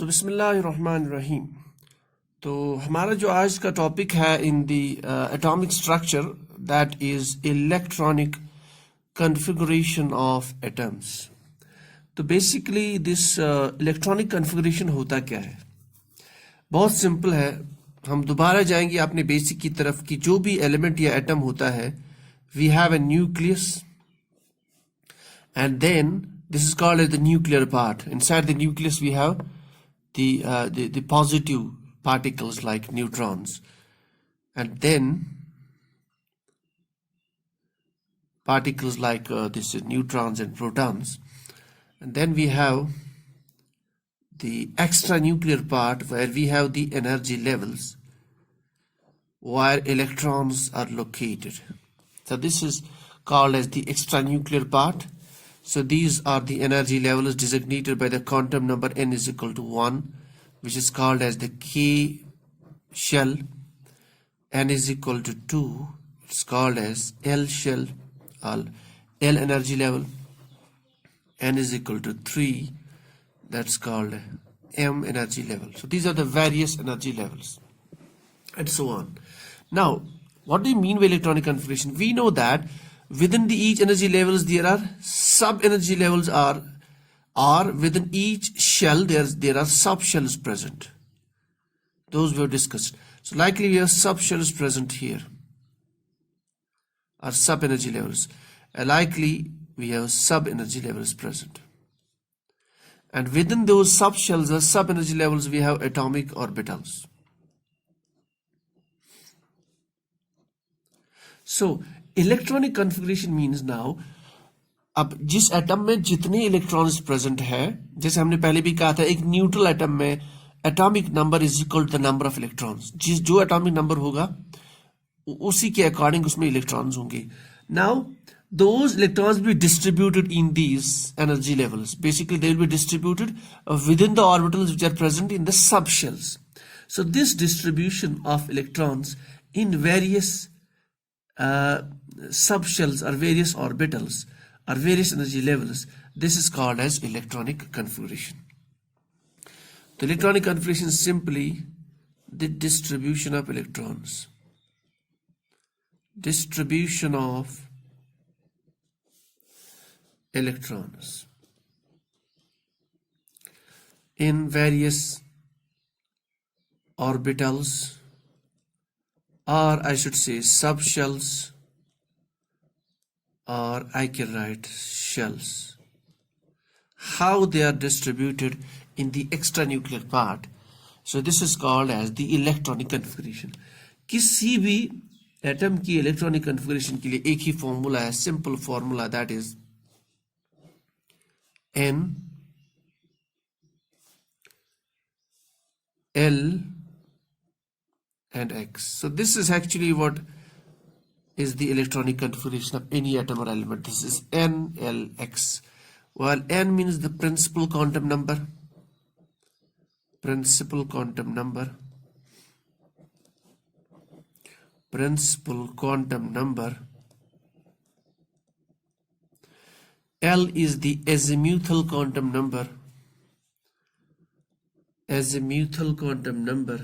सो बिस्मिल्लाहिर्रहमानिर्रहीम। तो हमारा जो आज का टॉपिक है in the atomic structure that is electronic configuration of atoms. तो बेसिकली दिस इलेक्ट्रॉनिक कॉन्फ़िगरेशन होता क्या है? बहुत सिंपल है। हम दोबारा जाएंगे अपने बेसिक की तरफ कि जो भी एलिमेंट या एटम होता है, we have a nucleus and then this is called as the nuclear part. Inside the nucleus we have the positive particles like neutrons, and then particles like this is neutrons and protons, and then we have the extra nuclear part where we have the energy levels where electrons are located. So this is called as the extra nuclear part. So these are the energy levels designated by the quantum number n is equal to 1, which is called as the K shell. N is equal to 2, it's called as L shell, or L energy level. N is equal to 3, that's called M energy level. So these are the various energy levels and so on. Now, what do you mean by electronic configuration? We know that within the each energy levels there are sub energy levels are within each shell there are sub shells present. Those we have discussed. So likely we have sub shells present here, or sub energy levels. Likely we have sub energy levels present, and within those sub shells or sub energy levels we have atomic orbitals. So electronic configuration means now, अब जिस atom में जितने electrons present है, जैसे हमने पहले भी कहा था, एक न्यूट्रल एटम में atomic number is equal to the number of electrons. जिस जो एटॉमिक नंबर होगा उसी के अकॉर्डिंग उसमें इलेक्ट्रॉन्स होंगे। Now those electrons will be distributed in these energy levels. Basically they will be distributed within the orbitals which are present in the subshells. So this distribution of electrons in various subshells or various orbitals or various energy levels, this is called as electronic configuration. The electronic configuration is simply the distribution of electrons, distribution of electrons in various orbitals, or I should say subshells, or I can write shells. How they are distributed in the extranuclear part. So this is called as the electronic configuration. किसी भी atom की electronic configuration के लिए एक ही formula है, simple formula, that is N L and X. So this is actually what is the electronic configuration of any atom or element. This is N L X. While N means the principal quantum number, principal quantum number, principal quantum number. L is the azimuthal quantum number, azimuthal quantum number.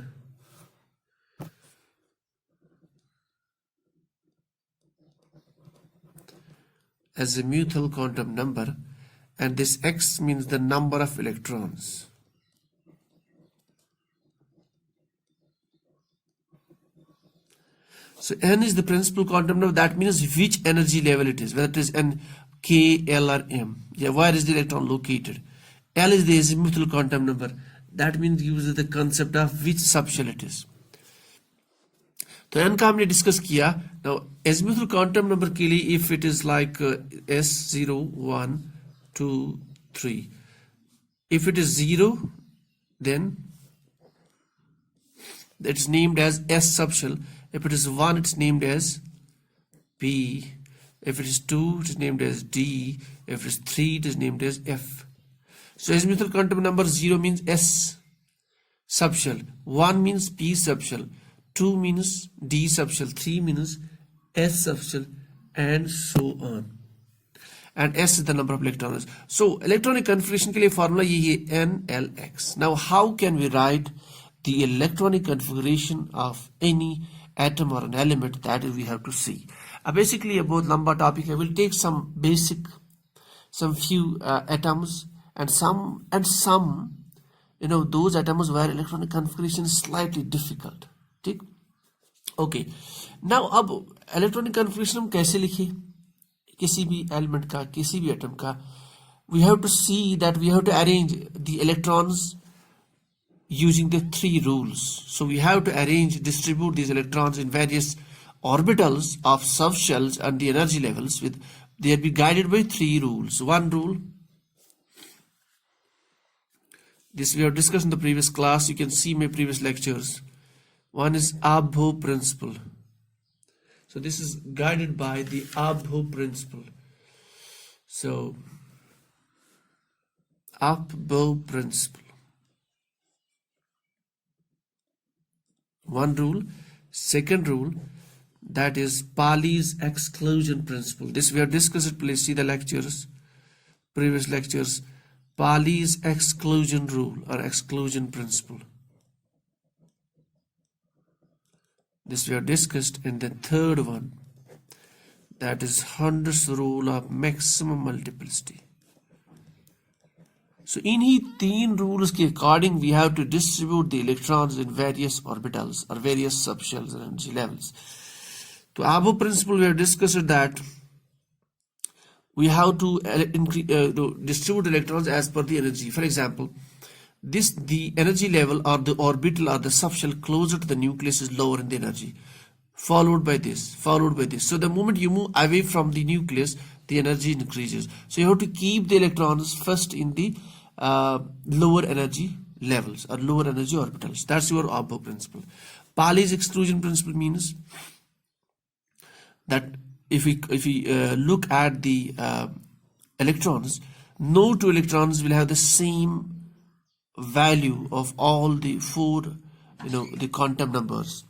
Azimuthal quantum number, and this X means the number of electrons. So N is the principal quantum number, that means which energy level it is, whether it is N, K, L or M. Yeah, where is the electron located? L is the azimuthal quantum number, that means uses the concept of which subshell it is. तो n का हमने discuss किया। Now azimuthal quantum number के लिए if it is like S0 1 2 3, if it is 0 then it's named as S subshell. If it is 1 it's named as B. If it is 2 it is named as D. If it is 3 it is named as F. So azimuthal quantum number 0 means S subshell, 1 means P subshell, 2 means D subshell, 3 means S subshell, and so on. and S is the number of electrons. So electronic configuration के लिए formula यही है NLX. Now how can we write the electronic configuration of any atom or an element? That is we have to see. Basically a बहुत लंबा topic है. We'll take some basic, some few atoms and some those atoms where electronic configuration is slightly difficult. ठीक? Okay. Now अब electronic configuration हम कैसे लिखें? किसी भी element का, किसी भी atom का, we have to see that we have to arrange the electrons using the three rules. So we have to distribute these electrons in various orbitals of subshells and the energy levels they'll be guided by three rules. One rule, this we have discussed in the previous class, you can see my previous lectures. One is Abho principle. So this is guided by the Abho principle. So Abho principle. One rule. Second rule, that is Pauli's exclusion principle. This we have discussed it. Please see the lectures, previous lectures. Pauli's exclusion rule or exclusion principle. This we have discussed. In the third one, that is Hund's rule of maximum multiplicity. So इन्हीं तीन rules के according we have to distribute the electrons in various orbitals or various subshells and energy levels. To Abho principle we have discussed that we have to distribute electrons as per the energy. For example, the energy level or the orbital or the subshell closer to the nucleus is lower in the energy, followed by this. So the moment you move away from the nucleus, the energy increases. So you have to keep the electrons first in the lower energy levels or lower energy orbitals. That's your Abho principle. Pauli's exclusion principle means that if we look at the electrons, no two electrons will have the same value of all the four, the quantum numbers.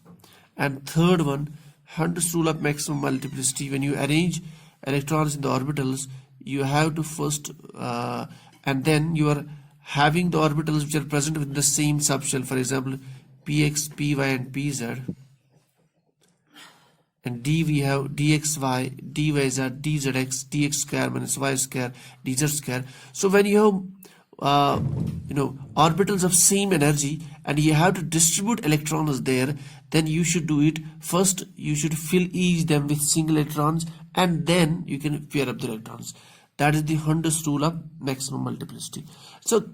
And third one, Hund's rule of maximum multiplicity. When you arrange electrons in the orbitals, you have to first and then you are having the orbitals which are present within the same subshell. For example, px, py and pz. And d we have dxy, dyz, dzx, dx square minus y square, dz square. So when you have orbitals of same energy and you have to distribute electrons there, then you should do it first. You should fill each them with single electrons and then you can pair up the electrons. That is the Hund's rule of maximum multiplicity. So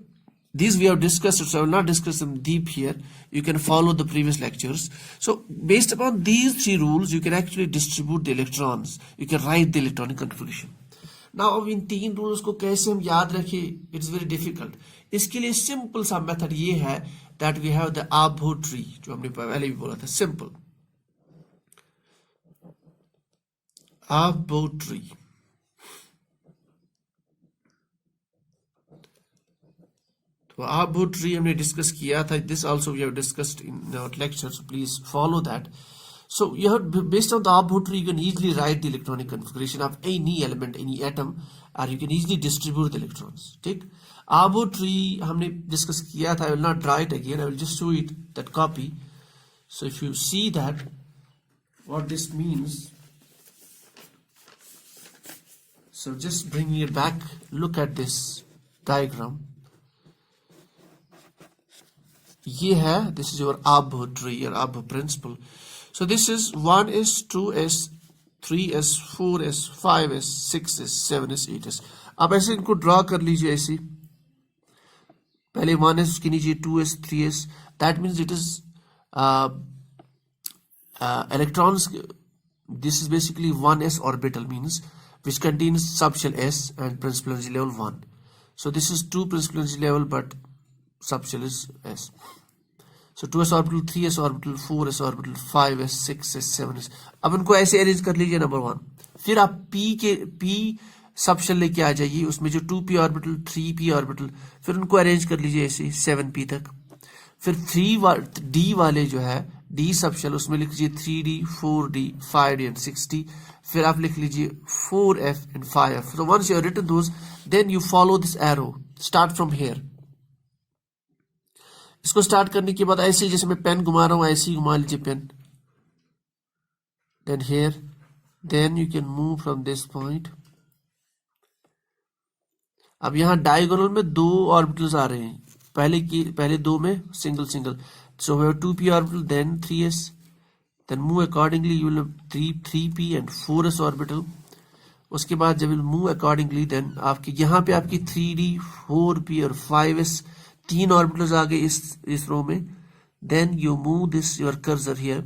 these we have discussed, so I will not discuss them deep here. You can follow the previous lectures. So based upon these three rules, you can actually distribute the electrons. You can write the electronic configuration. Now अब इन तीन rules को कैसे हम याद रखें, it's very difficult. इसके लिए simple सा मेथड ये है दैट वी हैव द आबो ट्री, जो हमने पहले भी बोला था. सिंपल आबो ट्री. तो आबो ट्री हमने डिस्कस किया था. This also we have discussed in our lecture, so please follow that. So you have, based on the Abho tree, you can easily write the electronic configuration of any element, any atom, or you can easily distribute the electrons. ठीक? Abho tree हमने discuss किया था. I will not draw it again. I will just show it that copy. So if you see that, what this means. So just bringing it back. Look at this diagram. ये है. This is your Abho tree, your Abho principle. So this is 1s, 2s, 3s, 4s, 5s, 6s, 7s, 8s. अब ऐसे इनको draw कर लीजिए ऐसे. पहले 1s, उसके नीचे 2s, 3s. That means it is electrons. This is basically 1s orbital, means which contains subshell s and principal energy level 1. So this is 2 principal energy level, but subshell is s. So 2s orbital, 3s orbital, 4s orbital, 5s, 6s, 7s. अब इनको ऐसे arrange कर लीजिए number 1. फिर आप p subshell लेके आ जाइए, उसमें जो 2p ऑर्बिटल, 3p ऑर्बिटल, फिर उनको अरेंज कर लीजिए ऐसे 7p तक. फिर 3d वाले जो है, डी सब शेल, उसमें लिख लीजिए 3d 4d 5d and 6d, फिर आप लिख लीजिए 4f and 5f. So once you have written those, then you follow this arrow, start from here. इसको स्टार्ट करने के बाद ऐसे जैसे मैं पेन घुमा रहा हूं ऐसे ही घुमा लीजिए pen, then here, then you can move from this point. अब यहाँ डायगोनल में दो ऑर्बिटल्स आ रहे हैं, पहले दो में single single. So we have 2p orbital, then 3s, then move accordingly. You will have 3p and 4s orbital. उसके बाद जब will move accordingly, then आपके यहाँ पे आपकी 3d 4p और 5s तीन ऑर्बिटल्स आ गए इस रो में. Then you move this your cursor here.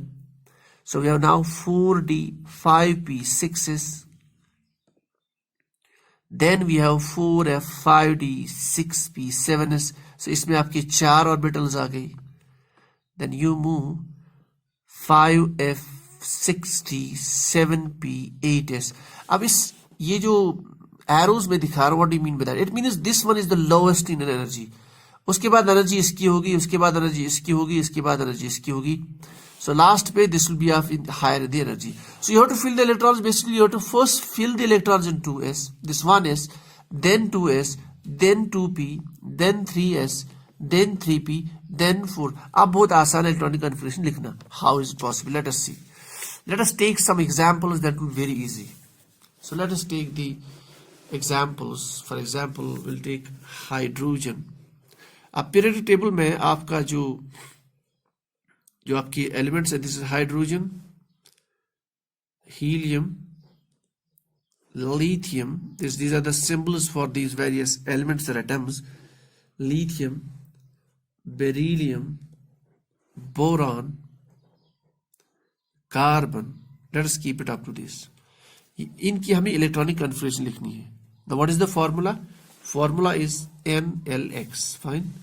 So we have now 4d 5p 6s. Then we have 4f 5d 6p 7s. So इसमें आपके चार ऑर्बिटल्स आ गई. Then you move 5f 6d 7p 8s. अब ये जो एरोज में दिखा रहा हूं, what do you mean by that? It means this one is the lowest in energy. उसके बाद एनर्जी इसकी होगी, उसके बाद एनर्जी इसकी होगी, इसके बाद एनर्जी इसकी होगी. So last page this will be of higher the energy. So you have to fill the electrons. Basically you have to first fill the electrons in 2s, this 1s, then 2s, then 2p, then 3s, then 3p, then 4. अब बहुत आसान है electronic configuration लिखना. How is it possible? Let us see. Let us take some examples that will be very easy. So let us take the examples. For example, we'll take hydrogen. अब periodic table में आपका जो आपकी elements है, this is hydrogen, helium, lithium. These are the symbols for these various elements or atoms. Lithium, beryllium, boron, carbon. Let us keep it up to this. इनकी हमें electronic configuration लिखनी है. Now what is the formula? Formula is NLX. Fine.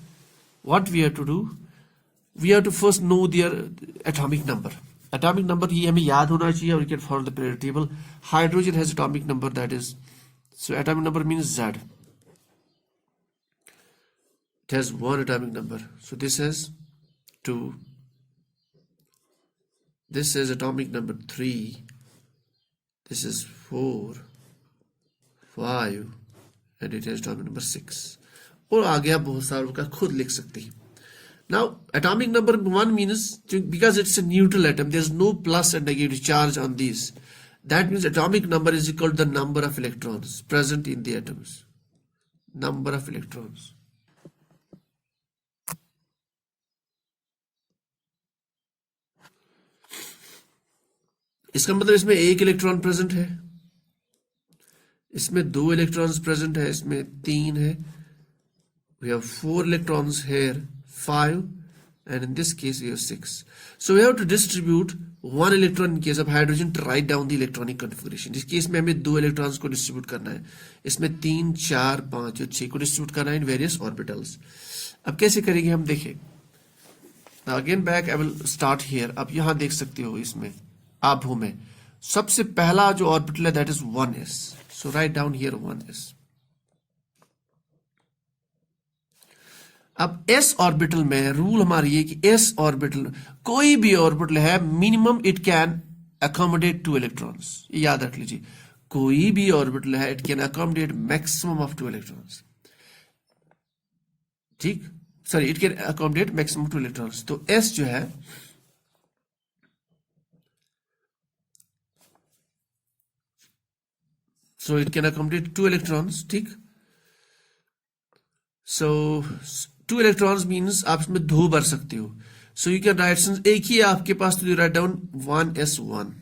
What we have to do? We have to first know their atomic number. Atomic number ये हमें याद होना चाहिए, और you can follow the periodic table. Hydrogen has atomic number, that is, so atomic number means Z. It has one atomic number. So this has 2. This is atomic number 3. This is 4, 5, and it has atomic number 6. और आगे आप बहुत सारों का खुद लिख सकते हैं. Now atomic number 1 means, because it's a neutral atom, there's no plus and negative charge on these. That means atomic number is equal to the number of electrons present in the atoms. Number of electrons. इसका मतलब इसमें एक electron present है, इसमें 2 electrons present है, इसमें 3 है. We have 4 electrons here, 5, and in this case we have 6. So we have to distribute 1 electron in case of hydrogen to write down the electronic configuration. इस केस में हमें 2 electrons को distribute करना है, इसमें 3, 4, 5 और 6 को distribute करना है in various orbitals. अब कैसे करेंगे हम देखें. Now again back I will start here. अब यहाँ देख सकते हो इसमें आभू में सबसे पहला जो ऑर्बिटल है that is 1s. So write down here 1s. अब s ऑर्बिटल में रूल हमारी ये कि s ऑर्बिटल कोई भी ऑर्बिटल है, minimum it can accommodate 2 electrons. याद रख लीजिए, कोई भी ऑर्बिटल है, it can accommodate maximum of 2 electrons. ठीक, sorry, it can accommodate maximum 2 electrons. तो s जो है so it can accommodate 2 electrons. ठीक, so 2 electrons means आप इसमें 2 भर सकते हो. so you can write, since एक ही है आपके पास, तो you write down 1s1.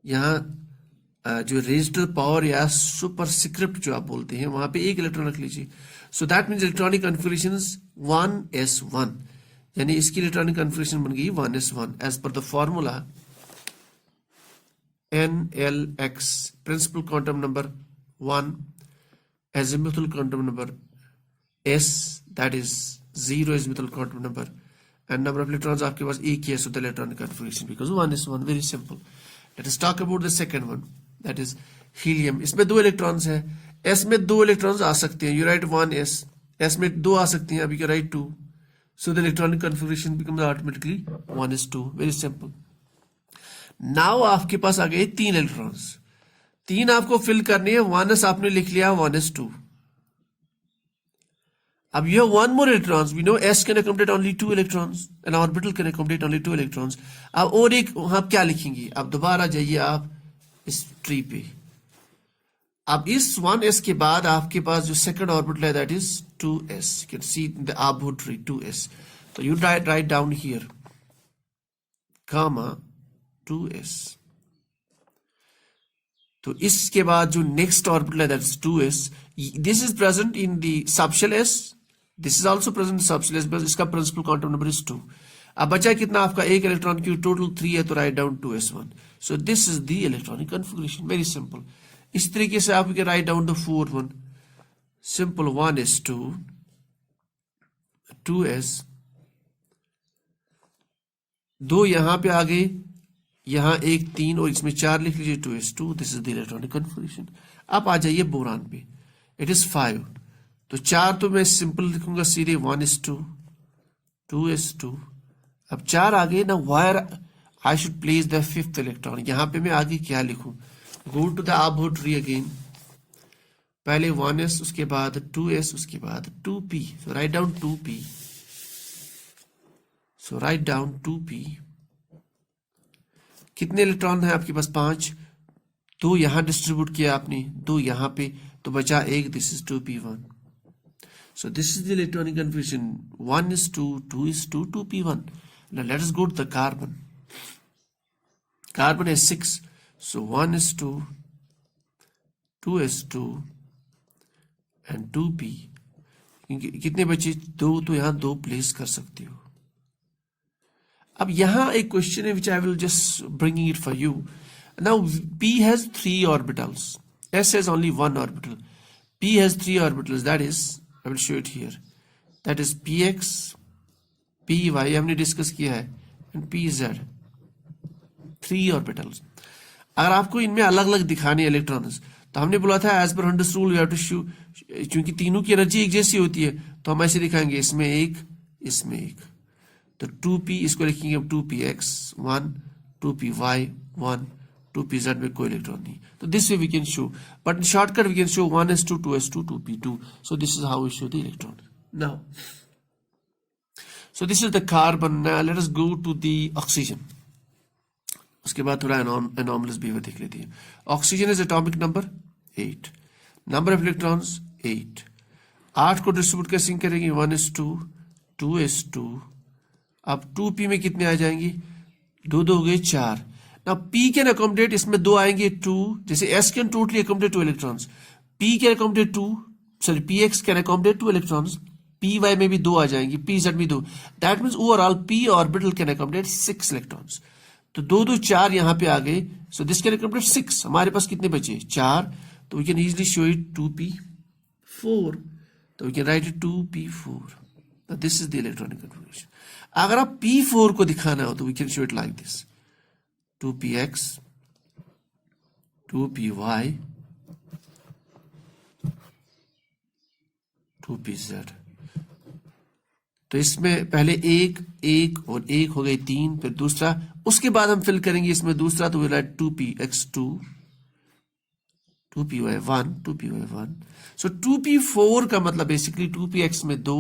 यहाँ जो रेजिस्टर पावर या सुपर स्क्रिप्ट जो आप बोलते हैं, वहां पे 1 इलेक्ट्रॉन रख लीजिए. so that means electronic configuration 1s1, यानी इसकी इलेक्ट्रॉनिक कन्फिगरेशन बन गई 1s1 as per the formula NLX, principal quantum number 1, azimuthal quantum number S, that is 0 azimuthal quantum number, and number of electrons आपके पास एक ही है, so the electronic configuration because 1s1. very simple. Let us talk about the second one, that is helium. इसमें 2 electrons है, S में 2 electrons आ सकते हैं, you write 1s. S में 2 आ सकते हैं, अभी you write 2. So the electronic configuration becomes automatically 1s2. Very simple. Now आपके पास आ गए 3 इलेक्ट्रॉन्स, 3 आपको फिल करनी है, 1s आपने लिख लिया 1s2. अब you have one more electrons. We know s can accommodate only 2 electrons. An orbital can accommodate only 2 electrons. अब और एक आप क्या लिखेंगे? अब दोबारा जाइए आप इस ट्री पे. अब इस 1s के बाद आपके पास जो सेकंड ऑर्बिटल है that is 2s. You can see in the Abhor tree 2s. So you write down here comma 2s. तो इसके बाद जो नेक्स्ट ऑर्बिटल है that is 2s. This is present in the subshell s. This is also present in subshell s, but इसका principal quantum number is 2. अब बचा कितना आपका एक इलेक्ट्रॉन की टोटल 3 है, तो write down 2s1. So this is the electronic configuration. Very simple. इस तरीके से आप can write down the fourth one. Simple 1s2, 2s, 2 यहां पे आ गए, यहां 1 3 और इसमें 4 लिख लीजिए 2s2. This is the electronic configuration. आप आ जाइए बोरान पे, इट इज 5. तो 4 तो मैं सिंपल लिखूंगा सीधे 1s2, 2s2. अब 4 आ गए ना, why I should place the fifth electron. यहां पे मैं आगे क्या लिखूं? Go to the Abhor tree again. पहले 1s, उसके बाद 2s, उसके बाद 2p. So write down 2p. So write down 2p. कितने इलेक्ट्रॉन है आपके पास? 5. 2 यहां डिस्ट्रीब्यूट किया आपने, 2 यहां पे, तो बचा 1. This is 2p1. So this is the electronic configuration. 1s2, 2s2, 2p1. Now let us go to the carbon. Carbon is 6. So 1s2, 2s2 and 2p. कितने बचे? 2. तो यहां 2 प्लेस कर सकते हो. अब यहां एक क्वेश्चन है which I will just bringing it for you. Now p has 3 orbitals. S has only 1 orbital. P has 3 orbitals. That is, I will show it here. That is px, py हमने discuss किया है, and pz. 3 orbitals. अगर आपको इनमें अलग अलग दिखाने electrons, तो हमने बोला था as per hundred rule we have to show, क्योंकि तीनों की एनर्जी एक जैसी होती है, तो हम ऐसे दिखाएंगे, इसमें एक, इसमें एक. तो 2p इसको लिखेंगे 2px 1, 2py 1, 2pz में कोई इलेक्ट्रॉन नहीं. तो this way we can show, but in shortcut we can show 1s2, 2s2, 2p2. So this is how we show the electron. Now so this is the carbon. Let us go to the oxygen. उसके बाद थोड़ा anomalous behaviour देख लेते हैं. Oxygen is atomic number 8, number of electrons 8. 8 को distribute कैसे करेंगे? 1s2, 2s2. अब 2p में कितने आ जाएंगे? 2 2 हो गए 4. ना p कैन अकोमोडेट, इसमें 2 आएंगे 2. जैसे s can totally accommodate 2 electrons, p can accommodate 2, sorry px can accommodate 2 electrons, py में भी 2 आ जाएंगे, pz में 2. That means overall p orbital can accommodate 6 electrons. तो 2 2 4 यहां पे आ गए. So this can accommodate 6. हमारे पास कितने बचे? 4. तो we can easily show it 2p4. तो we can write it 2p4. This is the electronic configuration. अगर आप p4 को दिखाना हो तो we can show it like this: 2px, 2py, 2pz. तो इसमें पहले एक एक और एक हो गए 3, फिर दूसरा, उसके बाद हम फिल करेंगे इसमें दूसरा, तो will write 2px2, 2py1, 2py1. So 2p4 का मतलब बेसिकली 2px में 2,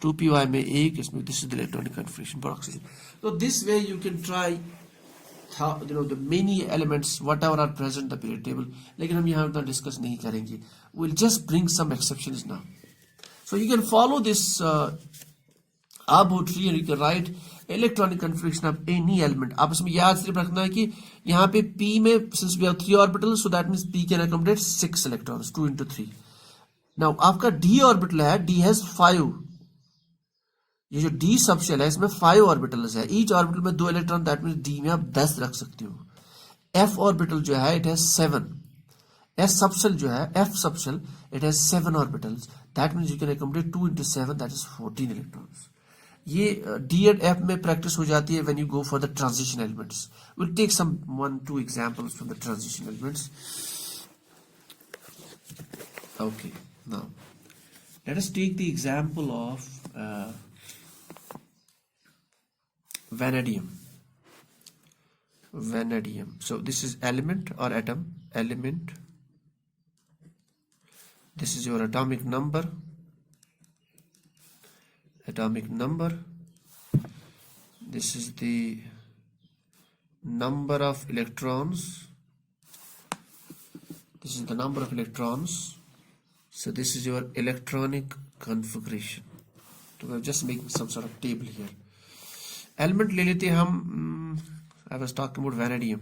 2py में 1. इसमें this is the electronic configuration for oxygen. तो this way you can try how, you know, the many elements whatever are present in the periodic table. लेकिन हम यहाँ उतना डिस्कस नहीं करेंगे. We'll just bring some exceptions now. So you can follow this Abhor tree and you can write electronic configuration of any element. आप इसमें याद सिर्फ रखना है कि यहाँ पे p में since we have 3 orbitals, so that means p can accommodate 6 electrons, 2 into 3. Now आपका d orbital है, d has 5. ये जो d सबशेल है इसमें 5 ऑर्बिटल्स है, ईच ऑर्बिटल में 2 इलेक्ट्रॉन. दैट मींस d में आप 10 रख सकते हो. f ऑर्बिटल जो है इट हैज 7. s सबशेल जो है, f subshell, it has 7 orbitals. That means you can accommodate 2 into 7, that is 14 electrons. ये d एंड f में प्रैक्टिस हो जाती है when you go for the transition elements. Will take some 1-2 examples from the transition elements. Okay, now let us take the example of vanadium. So this is element or atom. Element. This is your atomic number. This is the number of electrons. So this is your electronic configuration. So we're just making some sort of table here. Element ले लेते हम. I was talking about vanadium.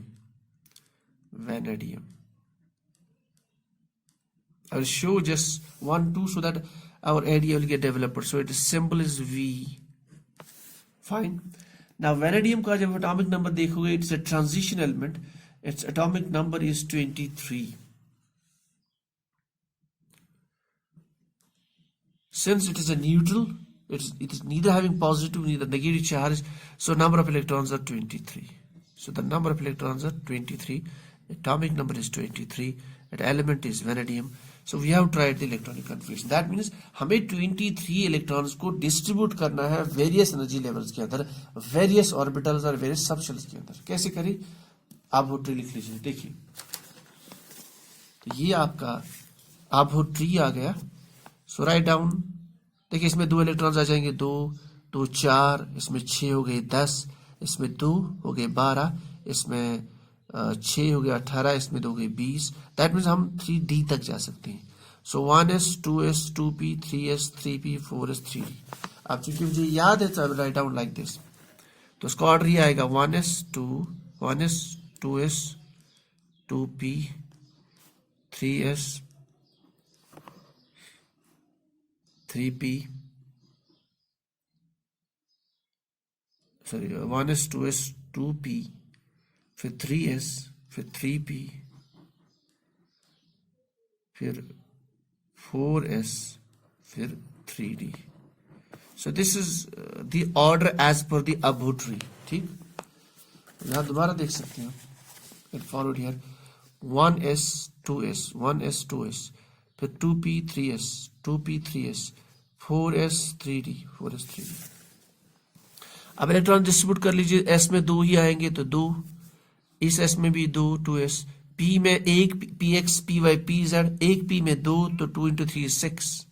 I will show just 1, 2 so that our idea will get developed. So its symbol is V. Fine. Now vanadium का जब atomic number देखोगे, it's a transition element. Its atomic number is 23. Since it is a neutral, it is neither having positive neither negative charge, so number of electrons are 23. So the number of electrons are 23. Atomic number is 23. That element is vanadium. So we have tried the electronic configuration. That means हमें 23 electrons को distribute करना है various energy levels के अंदर, various orbitals और various subshells के अंदर. कैसे करें? आप वो ट्री लिख लीजिए. देखिए, तो ये आपका आप वो ट्री आ गया. सो राइट डाउन. देखिए इसमें 2 इलेक्ट्रॉन्स आ जाएंगे. 2 4, इसमें 6 हो गए 10, इसमें 2 हो गए 12, इसमें 6 हो गया 18, इसमें 2 हो गए 20. दैट मीन्स हम 3D तक जा सकते हैं. सो 1s 2s 2p 3s 3p 4s 3d. अब चूंकि मुझे याद है तो I will write down like this. तो इसका ऑर्डर ये आएगा 1s 2s 2p 3s 3p, sorry 1s 2s 2p, फिर 3s, फिर 3p, फिर 4s, फिर 3d. So this is the order as per the above tree. ठीक, यहाँ दोबारा देख सकते हैं. It followed here 1s 2s 1s 2s, फिर 2p 3s 2p 3s 4s 3d 4s 3d. अब इलेक्ट्रॉन डिस्ट्रीब्यूट कर लीजिए. s में 2 ही आएंगे तो 2, इस s में भी 2 2s, p में 1 px py pz, 1 p में 2 तो 2 into 3 is 6,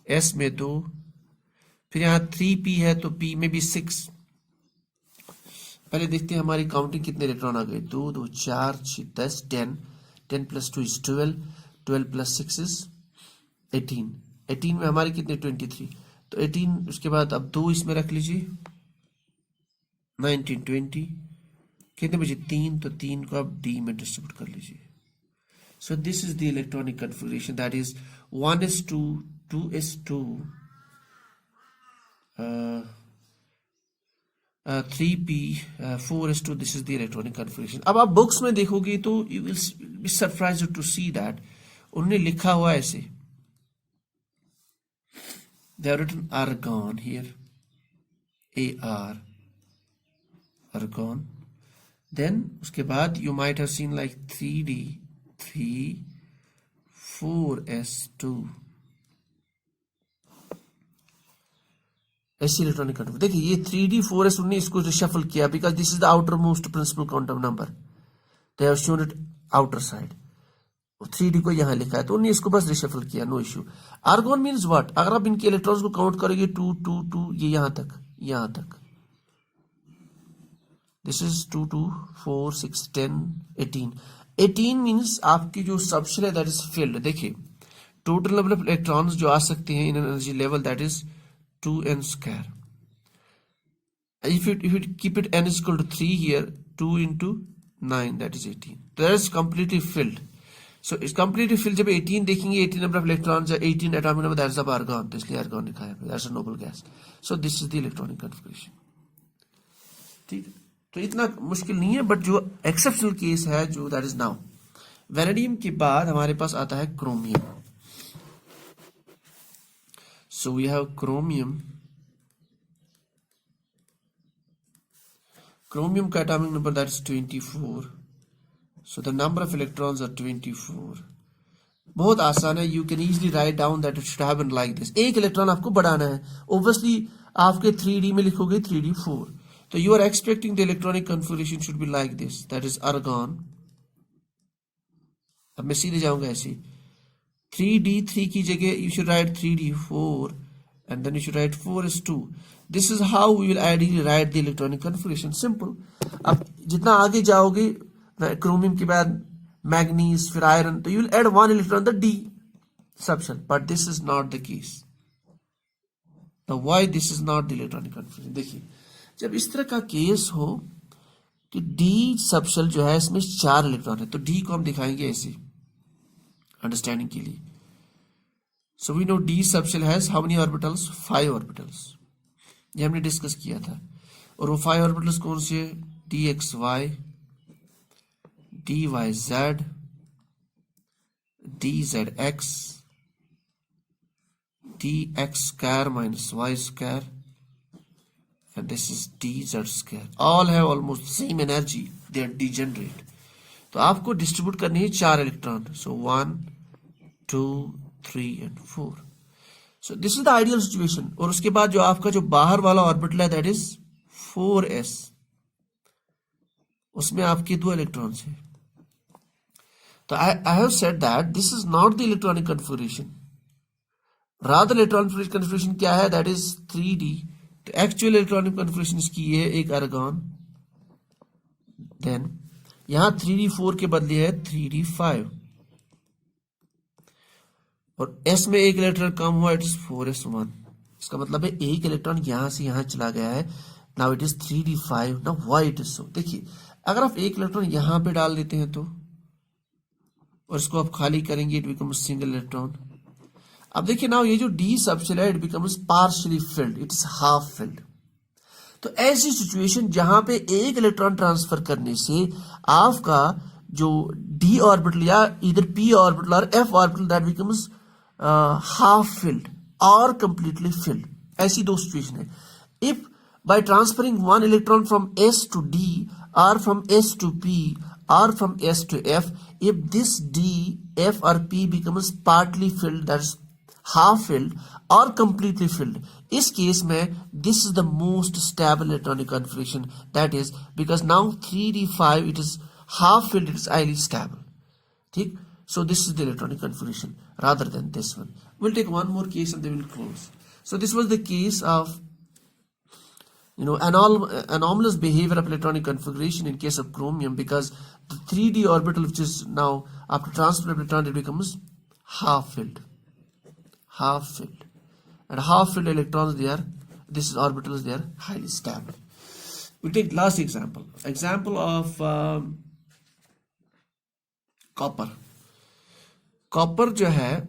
s में 2, फिर यहाँ 3p है तो p में भी 6. पहले देखते हैं हमारी काउंटिंग कितने इलेक्ट्रॉन आ गए. 2 2 4 6 10 10 plus 2 is 12 plus 6 is 18. 18 में हमारे कितने 23, तो 18 उसके बाद अब 2 इसमें रख लीजिए. 19 20 कितने बचे 3, तो 3 को आप D में डिस्ट्रीब्यूट कर लीजिए. So this is the electronic configuration. That is 1s2 2s2 3p 4s2. This is the electronic configuration. अब आप बुक्स में देखोगे तो you will be surprised to see that उन्होंने लिखा हुआ ऐसे. They have written argon here, AR, argon. Then उसके बाद you might have seen like 3D 3 4s2. ऐसी इलेक्ट्रॉनिक कंट्रोल. देखिए ये 3D 4s उन्होंने इसको रिशफल किया because this is the outermost principal quantum number. They have shown it outer side. 3D को यहाँ लिखा है तो उन्होंने इसको बस रिशफल किया. No issue. Argon means what? अगर आप इनके इलेक्ट्रॉन्स को काउंट करोगे 2 2 2 ये यहाँ तक. This is 2 2 4 6 10 18. 18 मीन्स आपकी जो सबशेल है दैट इज फिल्ड. देखिए टोटल नंबर ऑफ इलेक्ट्रॉन्स जो आ सकते हैं इन energy level that is 2n square. If you keep it n is equal to 3 here, 2 into 9 that is 18. That is completely filled. So it's completely filled. जब 18 देखेंगे 18 number of electrons या 18 atomic number that's of argon. तो इसलिए argon लिखा है. That's a noble gas. So this is the electronic configuration. ठीक है. तो इतना मुश्किल नहीं है बट जो एक्सेप्शनल केस है जो दैट इज नाउ वेनेडियम के बाद हमारे पास आता है chromium. So we have chromium. Chromium का atomic number that is 24. So the number of electrons are 24. बहुत आसान है. You can easily write down that it should happen like this. एक इलेक्ट्रॉन आपको बढ़ाना है. Obviously आपके 3D में लिखोगे 3D4. तो you are expecting the electronic configuration should be like this, that is argon. अब मैं सीधे जाऊंगा ऐसे 3d3 की जगह you should write 3d4 and then you should write 4s2. This is how we will ideally write the electronic configuration. Simple. अब जितना आगे जाओगे क्रोमियम के बाद मैग्नीज फिर आयरन, तो you will add one electron the d subshell, but this is not the case. Now why this is not the electronic configuration? देखिए जब इस तरह का केस हो कि d सबशेल जो है इसमें 4 इलेक्ट्रॉन है, तो d को हम दिखाएंगे ऐसे अंडरस्टैंडिंग के लिए. So we know d subshell has how many orbitals? 5 orbitals. ये हमने डिस्कस किया था. और वो 5 orbitals कौन से? dxy, dyz, dzx, dx square minus y square, and this is dz square. All have almost the same energy. They are degenerate. तो आपको डिस्ट्रीब्यूट करनी है 4 electron. So 1, 2, 3 and 4. So this is the ideal situation. और उसके बाद जो आपका जो बाहर वाला ऑर्बिटल है, that is 4s, उसमें आपके 2 इलेक्ट्रॉन्स हैं. तो I have said that this is not the electronic configuration. Rather electronic configuration क्या है? That is 3d. तो actual electronic configuration इसकी ये है, एक argon. Then यहाँ 3d4 के बदले है 3d5. और s में एक इलेक्ट्रॉन कम हुआ, इट इज 4s1. इसका मतलब है एक इलेक्ट्रॉन यहां से यहां चला गया है. Now it is 3d5. Now why it is so? देखिए अगर आप एक इलेक्ट्रॉन यहां पे डाल देते हैं तो, और इसको आप खाली करेंगे, इट बिकम्स सिंगल इलेक्ट्रॉन. अब देखिए नाउ ये जो d सबशेल है, it becomes partially field, it is half filled. तो ऐसी सिचुएशन जहां पे एक इलेक्ट्रॉन ट्रांसफर करने से आपका जो d ऑर्बिटल या इधर p ऑर्बिटल और f orbital, that becomes half filled और कंप्लीटली फिल्ड. ऐसी दो सिचुएशन है. If by transferring one electron from s to d or from s to p or from s to f, if this d, f or p becomes partly filled, that's half filled or completely filled, इस case में this is the most stable electronic configuration. That is because now 3d5 it is half filled, it is highly stable. ठीक. So this is the electronic configuration rather than this one. We'll take one more case and then we'll close. So this was the case of anomalous behavior of electronic configuration in case of chromium, because the 3d orbital, which is now after transfer of electron, it becomes half filled, and half filled electrons, this is orbitals, they are highly stable. We take last example of copper. Copper जो है,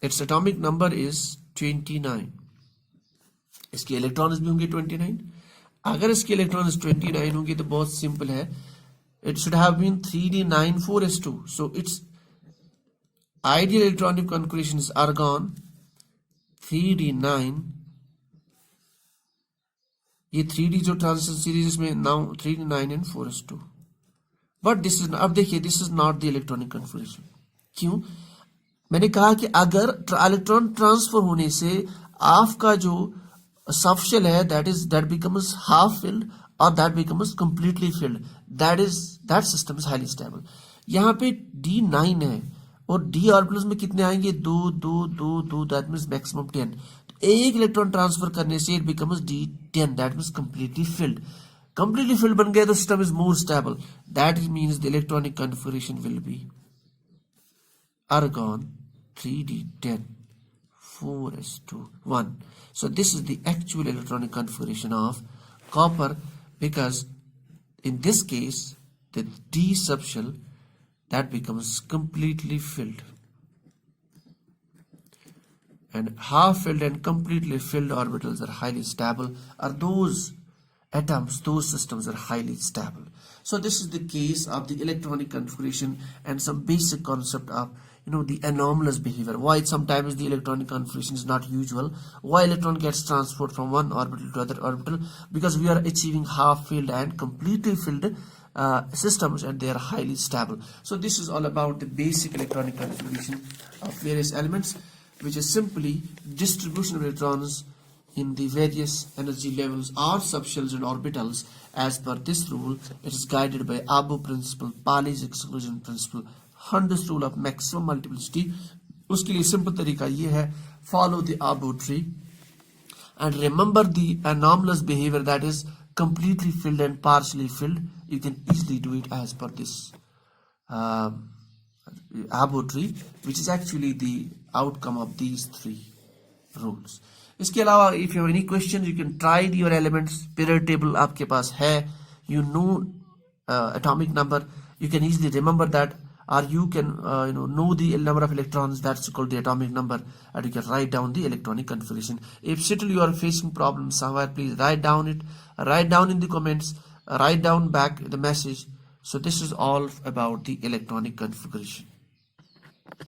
its atomic number is 29. इसके electrons भी होंगे 29. अगर इसके electrons 29 होंगे तो बहुत सिंपल है, it should have been 3d9 4s2. So it's ideal electronic configuration is argon 3d9. ये 3d जो ट्रांजिशन सीरीज में now 3d9 and 4s2. But this is, अब देखिए this is not the electronic configuration. क्यों? मैंने कहा कि अगर इलेक्ट्रॉन ट्रांसफर होने से आपका जो सबशेल है, दैट बिकम्स हाफ फिल्ड और that becomes completely filled, that system is highly stable. यहाँ पे d9 है और d ऑर्बिटल्स में कितने आएंगे? 2 2 2 2, दैट मींस मैक्सिमम 10. एक इलेक्ट्रॉन ट्रांसफर करने से it becomes d10, that means completely filled. Completely filled बन गया तो system is more stable. That means the electronic configuration will be argon 3d10 4s2 1. So this is the actual electronic configuration of copper, because in this case the d subshell, that becomes completely filled, and half filled and completely filled orbitals are highly stable, are those atoms, those systems are highly stable. So this is the case of the electronic configuration and some basic concept of the anomalous behavior. Why sometimes the electronic configuration is not usual, why electron gets transferred from one orbital to other orbital, because we are achieving half filled and completely filled systems, and they are highly stable. So this is all about the basic electronic configuration of various elements, which is simply distribution of electrons in the various energy levels or subshells and orbitals as per this rule. It is guided by Abu principle, Pauli's exclusion principle, Hund's rule of maximum multiplicity. उसके लिए simple तरीका ये है, follow the Abu tree and remember the anomalous behavior, that is completely filled and partially filled. You can easily do it as per this Abu tree, which is actually the outcome of these three rules. इसके अलावा if you have any questions, you can try your elements. Period table आपके पास है, you know atomic number, you can easily remember that, or you can know the number of electrons, that's called the atomic number, and you can write down the electronic configuration. If still you are facing problems somewhere, please write down it, write down in the comments, write down back the message. So this is all about the electronic configuration.